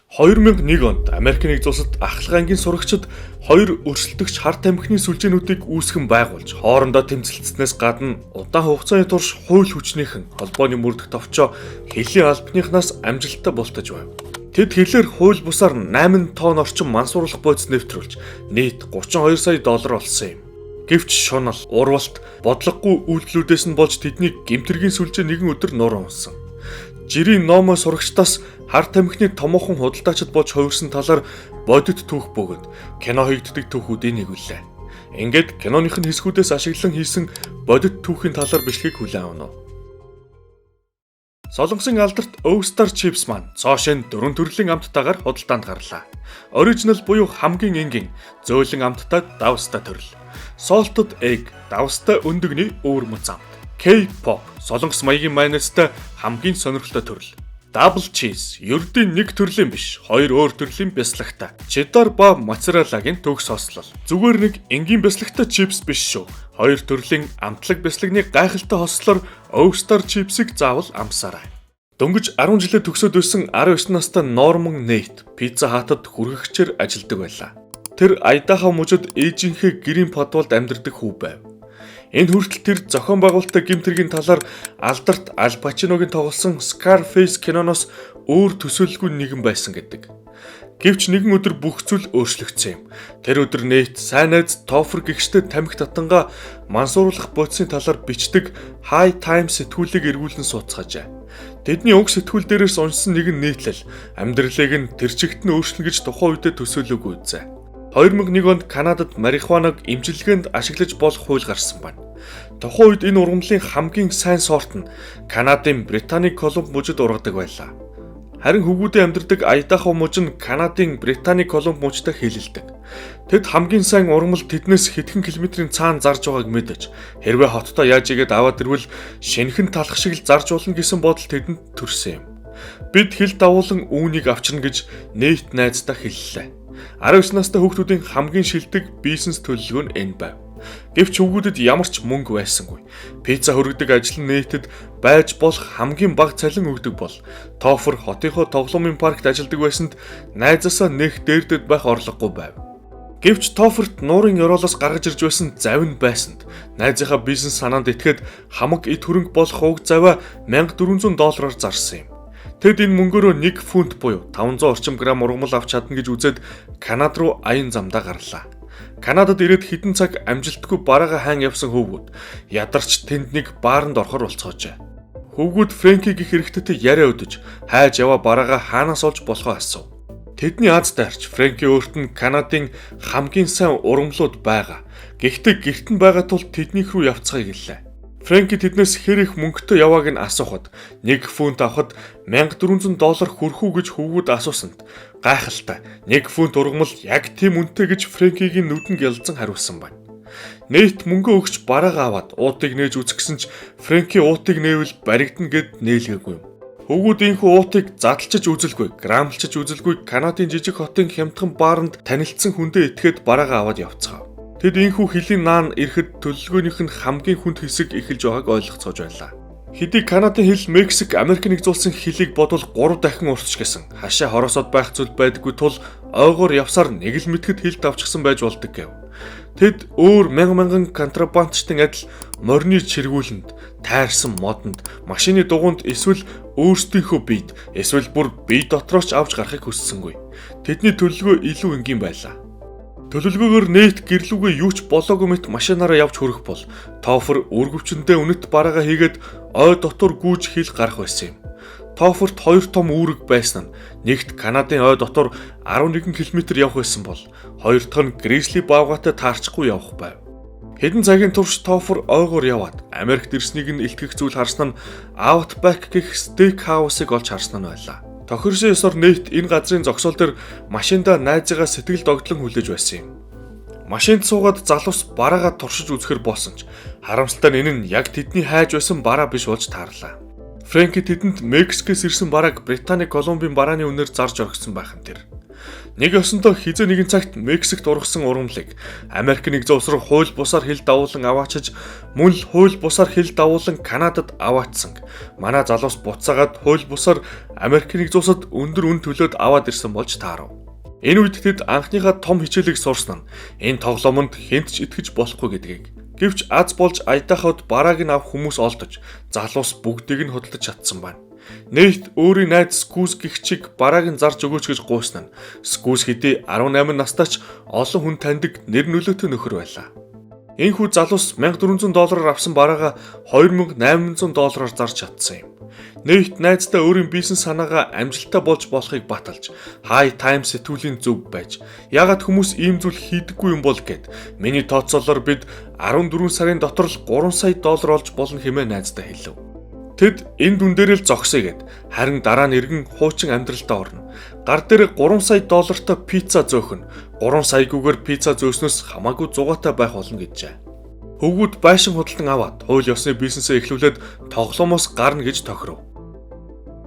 2001 онд Америк нэгдсэн улсад ахлах ангийн сурагчид хоёр өрсөлдөгч хар тамхины сүлжээнүүдийг үүсгэн байгуулж хоорондоо тэмцэлцснээс гадна удаан хугацааны турш хууль хүчнийхэн холбооны мөрдөх товчоо хэлийн албаныхнаас амжилттай бултаж байв. Тэд хэлээр хууль бусаар 8 тонн орчим мансууруулах бодис нэвтрүүлж нийт $32 сая олсон юм. Гэвч шунал, урвалт, бодлогогүй үйлдэлүүдээс нь болж тэдний гэмтэргийн сүлжээ нэгэн өдөр нуруу унсан. Жирийн номоо сурагчдаас хар тамхины томоохон худалдаачид болж хувирсан талаар бодит түүх бөгөөд кино хийгддэг түүхүүдийг нэгүүллээ. Ингээд киноных нь хэсгүүдээс ашиглан хийсэн бодит түүхийн талаар бичлэгийг хүлээн авна. Солонгосын алдарт Oyster Chips маань цоошин 4 төрлийн амттайгаар худалдаанд гарлаа. Original буюу хамгийн энгийн зөөлөн амттай давстай төрөл. Salted Egg давстай өндөгний өвөр мөц амт. K-pop солонгос маягийн майонезтай хамгийн сонирхолтой төрөл. Double cheese ердийн нэг төрлийн биш, хоёр өөр төрлийн бяслагтай. Cheddar ба моцареллагийн төгс сослол. Зүгээр нэг энгийн бяслагтай чипс биш шүү. Хоёр төрлийн амтлаг бяслагны гайхалтай хослолоор Oyster Chips-ийг заавал амсаарай. Дөнгөж 10 жилээ төгсөөд байсан 19 настай Norman Nate Pizza Hut-д хүргээгчээр ажилладаг байлаа. Тэр Айдахо мужид ээжийнхээ гэрийн подвалд амьдардаг хүү байв. Энэ хүртэл тэр зохион байгуулалттай гэмтэргийн талаар алдарт Ал Пачиногийн тоглосон Scarface киноноос өөр төсөөлөлгүй нэгэн байсан гэдэг. Гэвч нэгэн өдөр бүх зүйл өөрчлөгдсөн юм. Тэр өдөр Нейт сайн найз Тофер гэгчтэй тамхи татангаа мансууруулах бодисын талаар бичдэг High Times сэтгүүлийг эргүүлэн сууцгаажээ. Тэдний уг сэтгүүл дээрээс уншсан нэгэн нийтлэл амьдралыг нь тэр чигт нь өөрчлөн гэж тухайн үедээ төсөөлөөгүй үзээ. 2001 онд Канадад марихуанаг имчилгээнд ашиглаж болох хууль гарсан байна. Тухайн үед энэ ургамлын хамгийн сайн сорт нь Канадын Британий Колумб мужид ургадаг байлаа. Харин хөвгүүдийн амьдардаг Айдахо муж нь Канадын Британий Колумб мужтай хэлэлдэг. Тэд хамгийн сайн ургамал тэднээс хэдхэн километрийн цаана зарж байгааг мэдэж хэрвээ хоттой яаж игээд аваад ирвэл шинэхэн талах шиг л зарж болно гэсэн бодол тэдэнд төрсөн юм. Бид хил давуулан үүнийг авчирна гэж Нейт найздаа хэллээ. 19 настай хүүхдүүдийн хамгийн шилдэг бизнес төлөвлөгөө нь энэ байв. Гэвч хүүхдүүдэд ямар ч мөнгө байсангүй. Пицца хөргөдөг ажил нь Нейтэд байж болох хамгийн бага цалин өгдөг бол Тофер хотынхоо тоглоомын паркт ажилладаг байсанд найзаасаа нэх дээрдэд байх орлогогүй байв. Гэвч Тоферт нуурын ёроолоос гаргаж ирж байсан завин байсанд найзынхаа бизнес санаанд итгээд хамаг эд хөрөнгө болох уг заваа $1400 зарсан юм. Тэд энэ мөнгөөрөө 1 фунт буюу 500 орчим грамм ургамал авч чадна гэж үзээд Канад руу аян замдаа гарлаа. Канадад ирээд хэдэн цаг амжилтгүй бараага хаан явсан хөвгүүд ядарч тэнд нэг бааранд орохоор болцоожээ. Хөвгүүд Фрэнки гэх эрэгтэйтэй яриа өдөж хайж яваа бараага хаанаас олж болохоо асуув. Тэдний аз дайрч Фрэнки өөрт нь Канадын хамгийн сайн ургамлууд байгаа. Гэхдээ гэрт нь байгаа тул тэднийх рүү явцгаая гэлээ. Фрэнки тэднээс хэр их мөнгөтэй явааг нь асуухад 1 фунт авахд $1400 хүрэх үү гэж хөвгүүд асуусанд гайхалтай 1 фунт ургамал яг тийм үнэтэй гэж Фрэнкигийн нүдэн гялзан хариулсан байна. Нейт мөнгө өгч бараага аваад уутыг нээж үзэхсэн ч Фрэнки уутыг нээвэл баригдана гэд нээлгээгүй юм. Хөвгүүд инхүү уутыг задлчиж үзэлгүй, грамлчиж үзэлгүй Канадын жижиг хотын хямдхан бааранд танилцсан хүндээ итгээд бараага аваад явцгаав. Тэд инхүү хилийн наан ирэхэд төлөвлөгөөнийх нь хамгийн хүнд хэсэг эхэлж байгааг ойлгоцоож байлаа. Хэдий Канадын хэл Мексик Америк нэгдсэн улсын хэлийг бодвол 3 дахин уртч гэсэн хашаа хоросоод байх зүйл байдаггүй тул ойгоор явсаар нэг л мэтгэд хэлд авчихсан байж болдог гэв. Тэд өөр мянган контрабандчдын адил морины чиргүүлэнд, тайрсан модонд, машины дугуйнд эсвэл өөрсдийнхөө биед эсвэл бүр бие дотрооч авч гарахыг хүссэнгүй. Тэдний төлөвлөгөө илүү энгийн байлаа. Төлөвлөгөөгөр Нейт гэрлүүгээ юу ч болоогүй мэт машинаараа явж хөрөх бол Тофер үргэвчэндээ үнэт бараага хийгээд ой дотор гүйж хил гарах байсан юм. Тоферт 2 том үүрэг байсан нь нэгт Канадын ой дотор 11 км явах байсан бол хоёр дахь нь Гризли баавгатай таарчихгүй явах байв. Хэдэн цагийн турш Тофер ойгоор яваад Америкт ирснийг нь илтгэх зүйл харсан нь Outback гэх стейк хаусыг олж харсан нь байлаа. Тохирсон ёсоор Нейт энэ газрын зогсоол дээр машиндаа найзыгаа сэтгэл догтлон хүлээж байсан юм. Машинд суугаад залуус бараагаа туршиж үзэхэр болсон ч харамсалтай нь энэ нь яг тэдний хайж байсан бараа биш болж таарлаа. Фрэнки тэдэнд Мексикээс ирсэн барааг Британий Колумбийн барааны үнээр зарж орхисон байх нь тэр. Нэг ёсондоо хизээ нэгэн цагт Мексикт ургасан ургамлыг Америк нэгдсэн улс руу хууль бусаар хил давуулан аваачиж, мөн л хууль бусаар хил давуулан Канадад аваачсан. Манай залуус буцаагаад хууль бусаар Америк нэгдсэн улсад өндөр үн төлөөд аваад ирсэн болж таарав. Энэ үед тэд анхныхаа том хичээлийг сурсан нь энэ тоглоомонд хэнд ч итгэж болохгүй гэдгийг. Гэвч аз болж Айдаход барааг нь авах хүмүүс олдож, залуус бүгдийг нь хөдөлж чадсан байна. Нейт өөрийн найз Скүүс гэх чиг барааг нь зарж өгөөч гэж гуйсан нь Скүүс хэдий 18 настай ч олон хүн таньдаг нэр нөлөөтэй нөхөр байлаа. Энэхүү залуус $1400 авсан бараагаа $2800 зарж чадсан юм. Нейт найздаа өөрийн бизнес санаагаа амжилттай болж болохыг баталж, High Times сэтгүүлийн зөв байж, яагаад хүмүүс ийм зүйл хийдэггүй юм бол гэд миний тооцоолоор бид 14 сарын дотор л $3 сая олж болно хэмээн найздаа хэлв. Тэд энэ дүн дээр л зогсъё гэд харин дараа нь эргэн хуучин амьдралтаа орно. Гар дээр $3 сая пицца зөөхөн 3 саягүйгээр пицца зөөснөөс хамаагүй зугаатай байх болно гэжээ. Хөвгүүд байшин худалдан аваад хууль ёсны бизнесээ эхлүүлээд тоглоомоос гарна гэж тохиров.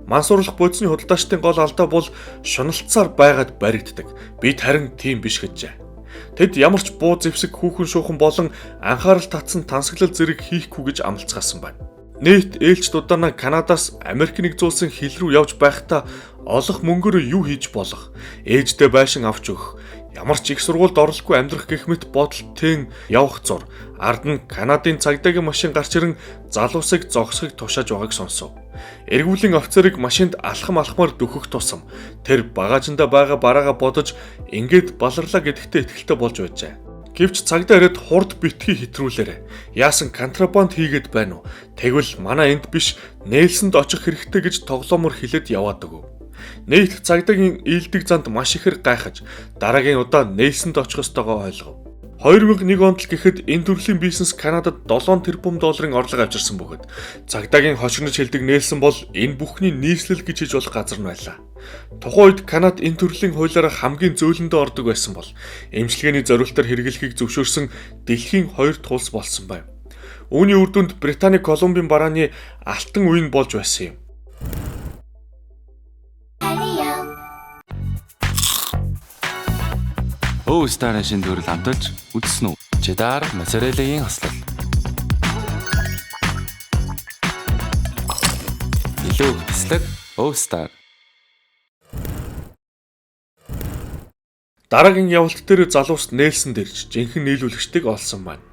Мансуурлах бодисны худалдаачдын гол алдаа бол шуналцсаар байгаад баригддаг. Бид харин тийм биш гэжээ. Тэд ямар ч буу зэвсэг хүүхэн шуухан болон анхаарал татсан тансаглал зэрэг хийхгүй гэж амлацгаасан байна. Нейт ээлж дудаана Канадаас Америк нэгдсэн улсын хил рүү явж байхдаа олох мөнгөөр юу хийж болох, ээждээ байшин авч өгөх, ямар ч их сургуульд оруулахгүй амьдрах гэх мэт бодолтын явах зур, ард нь Канадын цагдаагийн машин гарч ирэн залуусыг зогсохыг тушааж байгааг сонсов. Эргүүлийн офицерыг машинд алхамаар дөхөх тусам тэр багажинда байгаа бараагаа бодож ингээд баларлаа гэдэгтээ итгэлтэй болж байжээ. Гэвч цагдаа ирээд хурд битгий хэтрүүлээрэ. Яасан контрабанд хийгээд байна уу? Тэгвэл манай энд биш нээлсэнд очих хэрэгтэй гэж тоглоомор хэлээд яваад өгөв. Нейт цагдаагийн ийдэг занд маш ихэр гайхаж дараагийн удаа нээлсэнд очих ёстойгоо ойлгов. 2001 онд л гэхэд энэ төрлийн бизнес Канадад $7 тэрбум орлого авчирсан бөгөөд цагдаагийн хошигнож хэлдэг нээлсэн бол энэ бүхний нийслэл гэж хэлж болох газар нь байлаа. Тухайн үед Канад энэ төрлийн хуулиараа хамгийн зөөлөндөө ордог байсан бол эмчилгээний зориултаар хэрэглэхийг зөвшөөрсөн дэлхийн 2 дахь улс болсон байв. Үүний үр дүнд Британий Колумбийн барааны алтан үе нь болж байсан юм. Старын шин төрөл хамтарч үзсэн үү? Чедар моцареллагийн хослол. Илүү хэслэг Стар. Дараагийн явалт дээр залуус нээлсэн дэрж жинхэнэ нийлүүлэгчдийг олсон байна.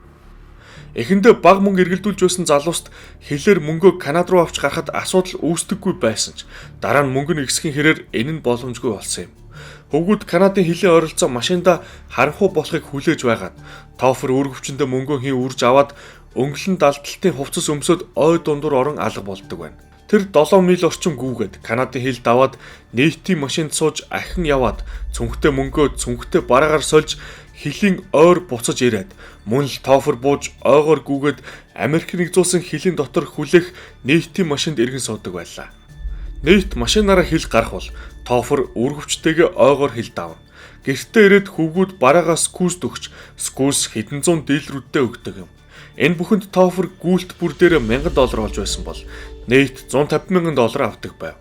Эхэндээ баг мөнгө эргэлдүүлж байсан залууст хэлээр мөнгөө Канада руу авч гарахад асуудал үүсдэггүй байсан ч дараа нь мөнгө нь ихсхийн хэрээр энэ нь боломжгүй болсон юм. Хөвгүүд Канадын хилийн ойролцоо машинда харанхуй болохыг хүлээж байгаад TOEFL үүргэвчэндээ мөнгөө хий үрж аваад өнгөлөн далдалтын хувцас өмсөд ой дундуур орон алга болдог байна. Тэр 7 миль орчим гүүгээд Канадын хил даваад нийтийн машинд сууж ахин яваад цүнхтэй мөнгөө цүнхтэй бараагаар сольж хилийн ойр буцаж ирээд мөн л TOEFL бууж ойгоор гүүгээд Америк нэгдсэн улсын хилийн дотор хүлээх нийтийн машинд иргэн суудаг байлаа. Нейт машинаараа хил гарах бол TOEFL үүргэвчтэйгээ ойгоор хил давна. Гэртээ ирээд хөвгүүд бараагаа Скүүст өгч Скүүс хэдэн зуун дийлрүүдтэй өгдөг юм. Энэ бүхэнд TOEFL гүйлт бүр дээр $1000 болж байсан бол Нейт $150,000 авдаг байв.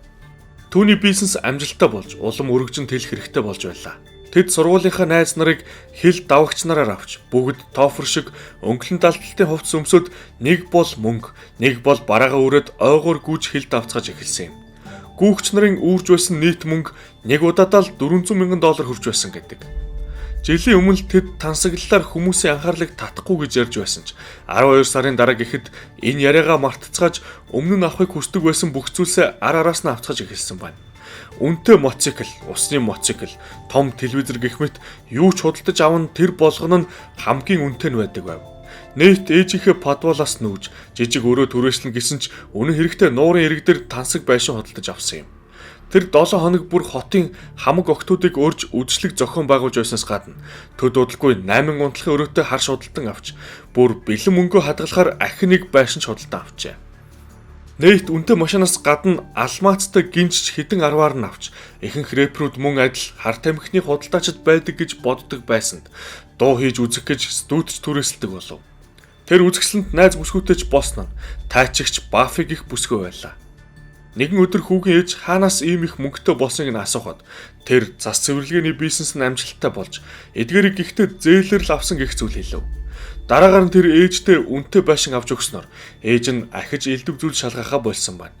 Түүний бизнес амжилттай болж улам өргөжин тэлэх хэрэгтэй болж байлаа. Тэд сургуулийнхаа найз нарыг хил давагч нараар авч бүгд TOEFL шиг өнгөлөн далдалтын хувцас өмсөд нэг бол мөнгө, нэг бол бараагаа өрөөд ойгоор гүйж хил давцгааж эхэлсэн юм. Гүүгч нарын үүрж байсан нийт мөнгө нэг удаадаа л $400,000 хүрч байсан гэдэг. Жилийн өмнө тэд тансаглалаар хүмүүсийн анхаарлыг татахгүй гэж ярьж байсан ч 12 сарын дараа гэхэд энэ яриагаа мартцгааж өмнө нь авахыг хүсдэг байсан бүх зүйлсээ араас нь авцгаж эхэлсэн байна. Үнэтэй моцикл, усны моцикл, том телевизэр гэх мэт юу ч худалдаж аван тэр болгоно нь хамгийн үнэтэй нь байдаг байв. Нейт ээжийнхээ подвалаас нүүж жижиг өрөө түрээслэн гэсэн ч үнэн хэрэгтээ нуурын ирэг дээр тансаг байшин худалдаж авсан юм. Тэр 7 хоног бүр хотын хамаг огтуудыг өрж үдшилэг зохион байгуулж байснаас гадна төд удалгүй 8 унтлахын өрөөтэй хар шудалдан авч бүр бэлэн мөнгөө хадгалахаар ахин нэг байшин шудалдан авчээ. Нейт үнэтэй машинаас гадна алмаацтай гинжч хідэн арваар нь авч ихэнх рэперүүд мөн адил хар тамхины худалдаачид байдаг гэж боддог байсанд дуу хийж үзэх гэж студич түрээсэлдэг болов. Тэр үзэсгэлэнт найз бүсгүйтэйч босно нь тайчигч Баффи гих бүсгүй байлаа. Нэгэн өдөр хүүгийн ээж хаанаас ийм их мөнгөтэй болсныг нь асуухад тэр зас цэвэрлэгээний бизнес нь амжилттай болж эдгээрийг гихтэд зээлэр л авсан гэх зүйл хэлв. Дараагаар нь тэр ээжтэй үнэтэй байшин авч өгснөөр ээж нь ахиж элдв зүйл шалгахаа болсон байна.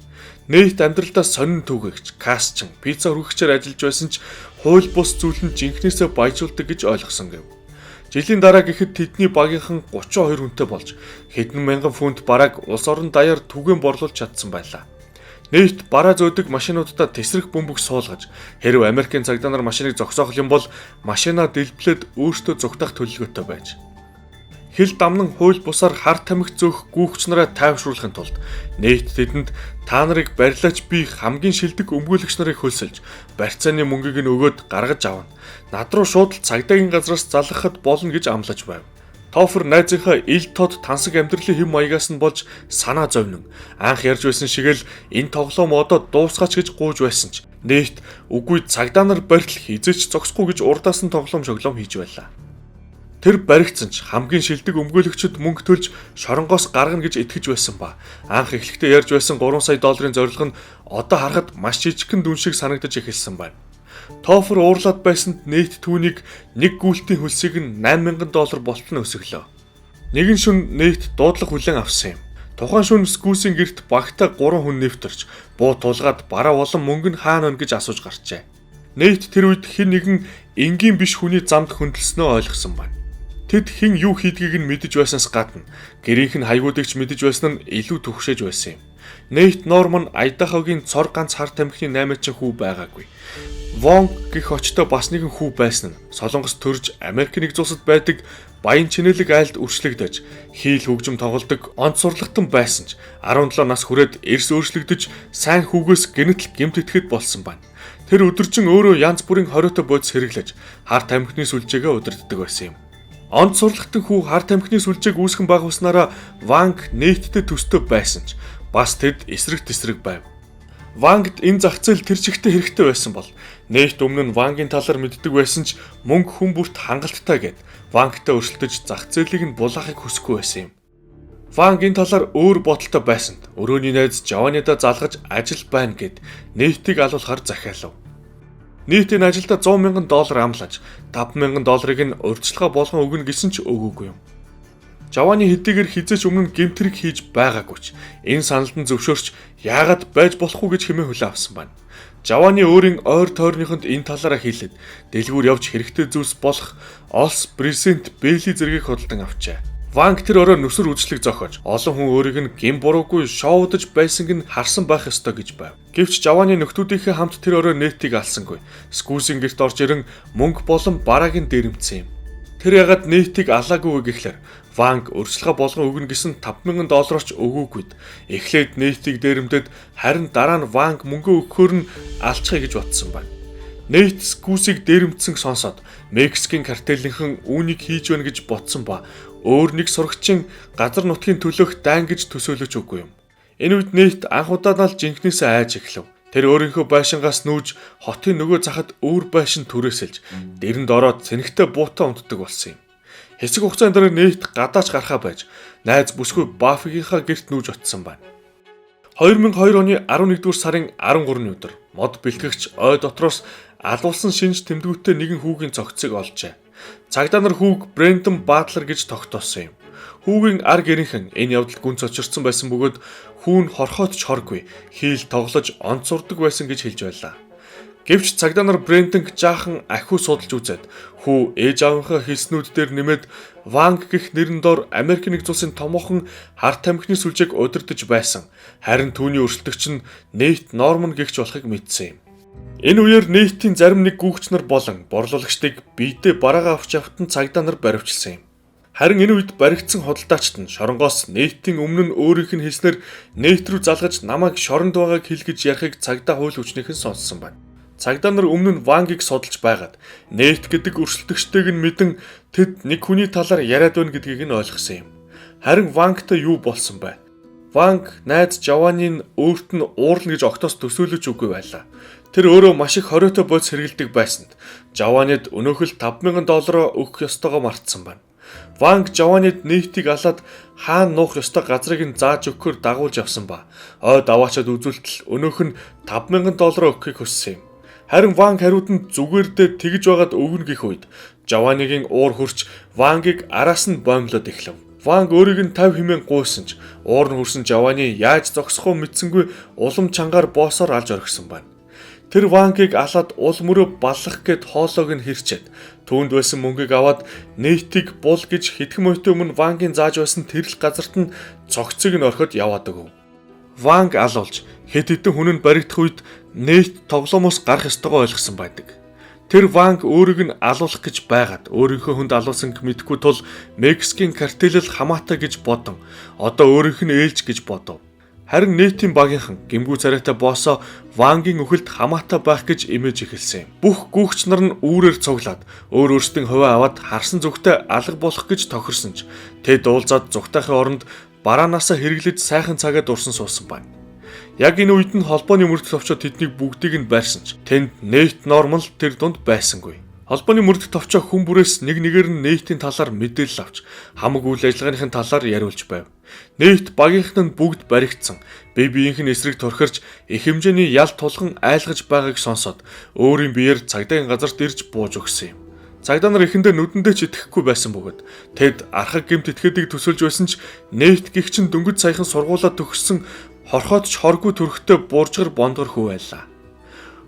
Нейт амьдралдаа сонин түүгэгч, кастчин, пицца хүргэгчээр ажиллаж байсан ч хууль бус зүйл нь жинхнээсээ баяжуулдаг гэж ойлгосон гэв. Жилийн дараа гэхэд тэдний багийнхан 32 хүнтэй болж хэдэн мянган фунт барааг улс орон даяар түгээн борлуулж чадсан байлаа. Нейт бараа зөөдөг машинуудаа тесрэх бөмбөг суулгаж хэрв Америкийн цагдаа нар машиныг зогсоох юм бол машинаа дэлбэлээд өөртөө зугтах төлөвлөгөөтэй байж. Хил дамнан хууль бусаар хар тамхи зөөх гүүгч нараа тайвшруулахын тулд Нейт тэдэнд та нарыг барилаач би хамгийн шилдэг өмгөөлөгч нарыг хөлсөлж барьцааны мөнгийг нь өгөөд гаргаж авна. Над руу шууд цагдаагийн газраас залгахад болно гэж амлаж байв. Тофер найзынхаа ил тод тансаг амьдралын хэм маягаас нь болж санаа зовнин. Анх ярьж байсан шиг л энэ тоглоом одоо дуусгаач гэж гуйж байсан ч Нейт үгүй цагдаа нар барьтал хизээч зогсохгүй гэж урдаас нь тоглоом шоглоом хийж байлаа. Тэр баригдсан ч хамгийн шилдэг өмгөөлөгчд мөнгө төлж шоронгоос гаргана гэж итгэж байсан ба анх эхлэхдээ ярьж байсан 3 сая долларын зорилго нь одоо харахад маш жижигхэн дүн шиг санагдаж эхэлсэн байна. Тофер уурлаад байсанд Нейт түүнийг нэг гүйлтийн хөлсийг нь $8,000 болтон өсөглөө. Нэгэн шөнө Нейт дуудлага хүлээн авсан юм. Тухайн шөнө Скүүсийн гэрт багтаа 3 хүн нэвтэрч буу тулгаад бараа болон мөнгө нь хаана вэ гэж асууж гарчээ. Нейт тэр үед хэн нэгэн энгийн биш хүний замд хөндлөснөө ойлгосон байна. Тэд хэн юу хийдгийг нь мэдэж байснаас гадна гэрийнх нь хайгуудыг ч мэдэж байсан нь илүү түгшээж байсан юм. Нейт Норман Айдахогийн цор ганц хар тамхины 8-ын хүү байгаагүй. Вонг гэх очтой бас нэгэн хүү байсан нь Солонгос төрж Америк нэгдсэн улсад байдаг баян чинэлэг айлд үрчлэгдэж хийл хөгжим тоглодог онц сурлахтан байсан ч 17 нас хүрээд эрс өөрчлөгдөж сайн хүүгээс гэнэтл гэмт итгэхэд болсон байна. Тэр өдөржин өөрөө янз бүрийн хориотой бодис хэрэглэж хар тамхины сүлжээгээ удирддаг байсан юм. Онц сурлагтан хүү хар тамхины сүлжээг үүсгэн байгуулснараа Ванг Нейттэй төстэй байсан ч бас тэд эсрэг тесрэг байв. Вангд энэ зах зээл тэр чигтээ хэрэгтэй байсан бол Нейт өмнө нь Вангийн талаар мэддэг байсан ч мөнгө хүн бүрт хангалттай гэд Вангтай өршөлтөж зах зээлийг нь булаахыг хүсэхгүй байсан юм. Ванг энэ талаар өөр бодолтой байсанд өрөөний найз Жованида залгаж ажил байна гэд Нейтийг алуулахаар захиалав. Нийт энэ ажилдаа $100,000 амлаж $5,000-ыг нь урьдчилгаа болгон өгнө гэсэн ч өгөөгүй юм. Жаваны хэдийгээр хизээч өмнө гэмтрэг хийж байгаагүй ч энэ саналд нь зөвшөөрч яагаад байж болохгүй гэж хэмээн хүлээн авсан байна. Жаваны өөрийн ойр тойрныхонд энэ талаараа хэлээд дэлгүүр явж хэрэгтэй зүйлс болох Олс Брезент Бейли зэргийг худалдан авчээ. Ванг тэр орой нүсэр үжлэг зохиож олон хүн өөрийг нь гин буруугүй шоудаж байсанг нь харсан байх ёстой гэж байв. Гэвч Жаваны нөхдүүдийнхээ хамт тэр орой Нейтийг алсангүй. Скүүсийн гэрт орж ирэн мөнгө болон барааг нь дээрэмдсэн юм. Тэр ягаад Нейтийг алаагүй гэхлээр Ванг өрсөлгөө болгон өгнө гэсэн $5,000 ч өгөөгүйд эхлээд Нейтийг дээрэмдэд харин дараа нь Ванг мөнгө өгөхөөр нь алчхаа гэж бодсон байна. Нейт Скүүсийг дээрэмдсэн сонсоод Мексикийн картелийнхэн үүнийг хийж байна гэж бодсон ба өөр нэг сурагчийн газар нутгийн төлөөх дайн гэж төсөөлөж өггүй юм. Энэ үед Нейт анх удаанаа л жинхнээсээ айж эхлэв. Тэр өөрийнхөө байшингаас нүүж хотын нөгөө захад өөр байшин түрээсэлж дэрэнд ороод цэнэгтэй буутаа унтдаг болсон юм. Хэсэг хугацаанд дараа Нейт гадаач гарахаа байж найз бүсгүй Баффигийнхаа гэрт нүүж очсон байна. 2002 оны 11-р сарын 13-ны өдөр мод бэлтгэгч ой дотроос алуулсан шинж тэмдгүүттэй нэгэн хүүгийн цогцыг олжээ. Цагдаа нар хүүг Брэндон Батлер гэж тогтоосон юм. Хүүгийн ар гэрийнхэн энэ явдалд гүн цочирсан байсан бөгөөд хүүн хорхоод ч хоргүй, хийл тоглож онцордог байсан гэж хэлж байлаа. Гэвч цагдаа нар Брэндонг жаахан ахиу судалж үзээд хүү ээж аавынхаа хэлснүүд дээр нэмээд Ванг гэх нэрэн дор Америк нэгдсэн улсын томоохон хар тамхины сүлжээг удирдах байсан. Харин түүний өрсөлдөгч нь Нейт Норман гэгч болохыг мэдсэн юм. Энэ үеэр Нейтийн зарим нэг гүүгч нар болон борлуулагчдыг биедээ бараагаа авч явтан цагдаа нар баривчилсан юм. Харин энэ үед баригдсан худалдаачд нь шоронгоос Нейтийн өмнө нь өөрийнх нь хэлснээр Нейт рүү залгаж намайг шоронд байгааг хэл гэж ярихыг цагдаа хууль хүчнийхэн сонссон байна. Цагдаа нар өмнө нь Вангийг судалж байгаад Нейт гэдэг өрсөлдөгчтэйг нь мэдэн тэд нэг хүний талаар яриад байна гэдгийг нь ойлгосон юм. Харин Вангтай юу болсон бэ? Ванг найз Жаванийн өөрт нь уурлна гэж огтоос төсөөлөж үгүй байлаа. Тэр өөрөө маш их хориотой бодис хэрэгэлдэг байсанд Жаванид өнөөхөл $5,000 өгөх ёстойгоо мартсан байна. Ванг Жованид нээлтийг алаад хаана нуух ёстой газрыг нь зааж өгөхөөр дагуулж авсан ба ойд аваачаад үзүүлтэл өнөөх нь $5,000 өгөхийг хүссэн юм. Харин Ванг хариуд нь зүгээр дээр тэгж байгаад өгнө гэх үед Жованигийн уур хурч Вангийг араас нь боомлоод эхлэв. Ванг өөрийг нь 50 хэмээн гуйсан ч уур нь хүрсэн Жовани яаж зогсохоо мэдсэнгүй улам чангаар боосоор алж орхисон байна. Тэр Вангийг алаад ул мөрөө баллах гэд хоолойг нь хэрчээд түүнд байсан мөнгийг аваад нээлтийг бул гэж хэдхэн минутын өмнө Вангийн зааж байсан тэрл газарт нь цогцыг нь орхиод яваад өгөв. Ванг алуулж хэд хэдэн хүн нь баригдах үед нээлт тоглоомоос гарах ёстойгоо ойлгосон байдаг. Тэр Ванг өөрийг нь алуулах гэж байгаад өөрийнхөө хүнд алуулсан мэдхгүй тул Мексикийн картелэл хамаатай гэж бодон одоо өөрийнх нь ээлж гэж бодов. Харин нийтийн багийнхан гэмгүй царайтай боосоо Вангийн үхэлд хамаатай байх гэж имэж эхэлсэн юм. Бүх гүүгч нар нь үүрээр цуглаад өөр өөрсдийн хувиа аваад харсан зүгтээ алга болох гэж тохирсон ч тэд уулзаад зүгтайхын оронд бараанаасаа хэрэглэж сайхан цагаа дурсан суусан байна. Яг энэ үед нь холбооны мөрдөгт товчоод тэднийг бүгдийг нь байрсан ч тэнд Нейт Норман тэр дунд байсангүй. Холбооны мөрдөгт товчоо хүн бүрээс нэг нэгээр нь Нейтийн талаар мэдээлэл авч хамаг үйл ажиллагааныхын талаар яриулж байв. Нейт багийнхан нь бүгд баригдсан. Бие биеийнх нь эсрэг турхирч их хэмжээний ял тулган айлгаж байгааг сонсоод өөрийн биеэр цагдаагийн газарт ирж бууж өгсөн юм. Цагдаа нар эхэндээ нүдэндээ ч итгэхгүй байсан бөгөөд тэд архаг гэмт этгээдийг төсөлж байсан ч Нейт гихчин дөнгөж саяхан сургуулаа төгссөн хорхоод ч хоргүй төрхтэй бууржгар бондгор хүү байлаа.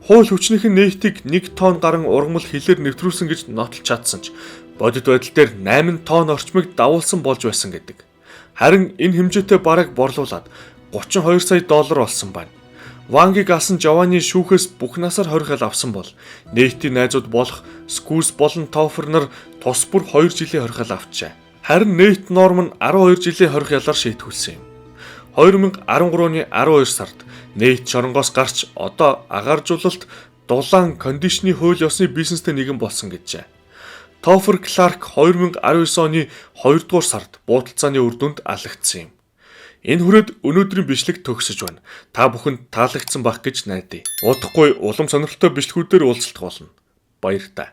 Хууль хүчнийхэн Нейтийг 1 тонн гарan ургамал хилээр нэвтрүүлсэн гэж нотолж чадсан ч бодит байдал дээр 8 тонн орчмыг дагуулсан болж байсан гэдэг. Харин энэ хэмжээтэй бараг борлуулад $32 сая болсон байна. Вангийг алсан Жовани шүүхээс бүх насаар хорихол авсан бол Нейтийн найзууд болох Скус болон Тофер нар тус бүр 2 жилийн хорихол авчээ. Харин Нейт Норман 12 жилийн хорих ялаар шийтгүүлсэн юм. 2013-ны 12 сард Нейт шоронгоос гарч одоо агааржуулалт дулаан кондишны хууль ёсны бизнестэй нэгэн болсон гэжээ. Тофер Кларк 2019 оны 2 дугаар сард буудалцааны үр дүнд алагдсан юм. Энэ хүрээд өнөөдрийн бичлэг төгсөж байна. Та бүхэнд таалагдсан байх гэж найдая. Удахгүй улам сонирхолтой бичлэгүүдээр уулзалт болно. Баяр та.